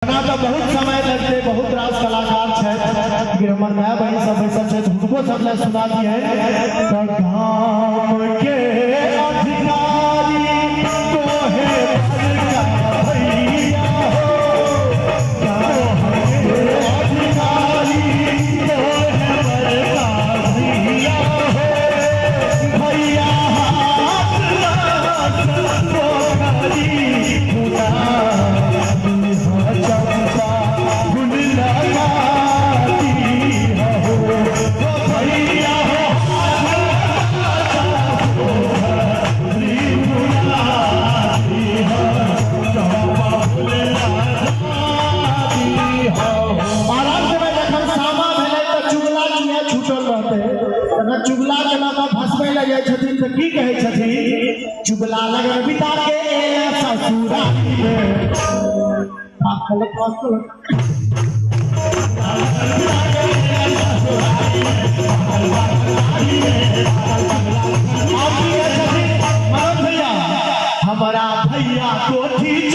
बना तो बहुत समय लगते बहुत रास कलाकार छे लेकिन हमर माय बहन सब बैसल छे हुनको सब ले सुना दिए तो गाम के अधिकारी तोहे बड़का भैया हो गाम के अधिकारी तोहे बड़का भैया हो भैया हाथ पोखरी खुदा चुगला के नाम भसबे लगे छथिन तो की कहे छथिन चुगला लगन बिता के ससुराली में पाखल पाखल हमारा भैया कोठी